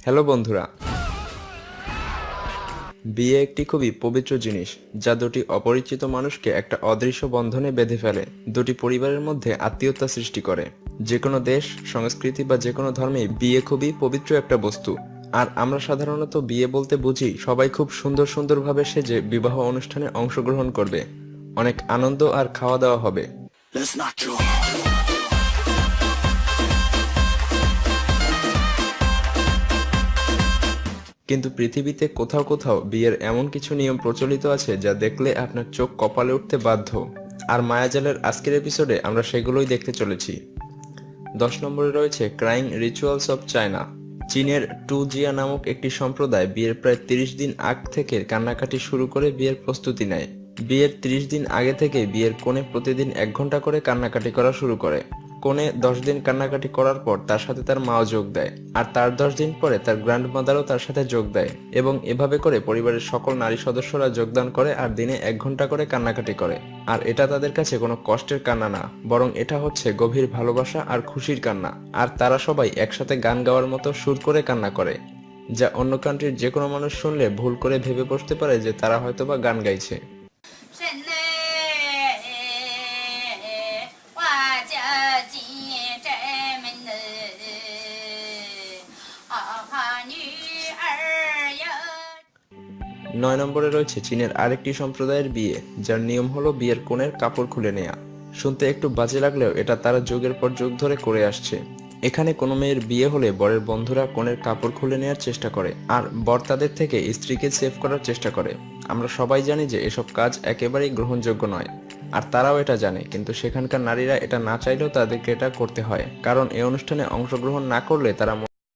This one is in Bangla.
হ্যালো বন্ধুরা, বিয়ে একটি খুবই পবিত্র জিনিস যা দুটি অপরিচিত মানুষকে একটা অদৃশ্য বন্ধনে বেঁধে ফেলে, দুটি পরিবারের মধ্যে আত্মীয়তা সৃষ্টি করে। যে কোনো দেশ, সংস্কৃতি বা যে কোনো ধর্মে বিয়ে খুবই পবিত্র একটা বস্তু। আর আমরা সাধারণত বিয়ে বলতে বুঝি সবাই খুব সুন্দর সুন্দরভাবে সেজে বিবাহ অনুষ্ঠানে অংশগ্রহণ করবে, অনেক আনন্দ আর খাওয়া দাওয়া হবে। কিন্তু পৃথিবীতে কোথাও কোথাও বিয়ের এমন কিছু নিয়ম প্রচলিত আছে যা দেখলে আপনার চোখ কপালে উঠতে বাধ্য। আর মায়াজালের আজকের এপিসোডে আমরা সেগুলোই দেখতে চলেছি। 10 নম্বরে রয়েছে ক্রাইং রিচুয়ালস অফ চায়না। চীনের টুজিয়া নামক একটি সম্প্রদায় বিয়ের প্রায় 30 দিন আগ থেকে কান্নাকাটি শুরু করে বিয়ের প্রস্তুতি নেয়। বিয়ের 30 দিন আগে থেকে বিয়ের কনে প্রতিদিন 1 ঘন্টা করে কান্নাকাটি করা শুরু করে। কনে 10 দিন কান্নাকাটি করার পর তার সাথে তার মাও যোগ দেয়, আর তার 10 দিন পরে তার গ্র্যান্ডমাদারও তার সাথে যোগ দেয়, এবং এভাবে করে পরিবারের সকল নারী সদস্যরা যোগদান করে আর দিনে 1 ঘন্টা করে কান্নাকাটি করে। আর এটা তাদের কাছে কোনো কষ্টের কান্না না, বরং এটা হচ্ছে গভীর ভালোবাসা আর খুশির কান্না। আর তারা সবাই একসাথে গান গাওয়ার মতো সুর করে কান্না করে, যা অন্য কান্ট্রির যে কোনো মানুষ শুনলে ভুল করে ভেবে বসতে পারে যে তারা হয়তোবা গান গাইছে। 9 নম্বরে রয়েছে চীনের আরেকটি সম্প্রদায়ের বিয়ে, যার নিয়ম হলো বিয়ের কনের কাপড় খুলে নেয়া। শুনতে একটু বাজে লাগলেও এটা তারা যুগের পর যুগ ধরে করে আসছে। এখানে কোনো মেয়ের বিয়ে হলে বরের বন্ধুরা কনের কাপড় খুলে নেওয়ার চেষ্টা করে, আর বর তাদের থেকে স্ত্রীকে সেভ করার চেষ্টা করে। আমরা সবাই জানি যে এসব কাজ একেবারেই গ্রহণযোগ্য নয়, আর তারাও এটা জানে, কিন্তু সেখানকার নারীরা এটা না চাইলেও তাদেরকে এটা করতে হয়, কারণ এই অনুষ্ঠানে অংশগ্রহণ না করলে তারা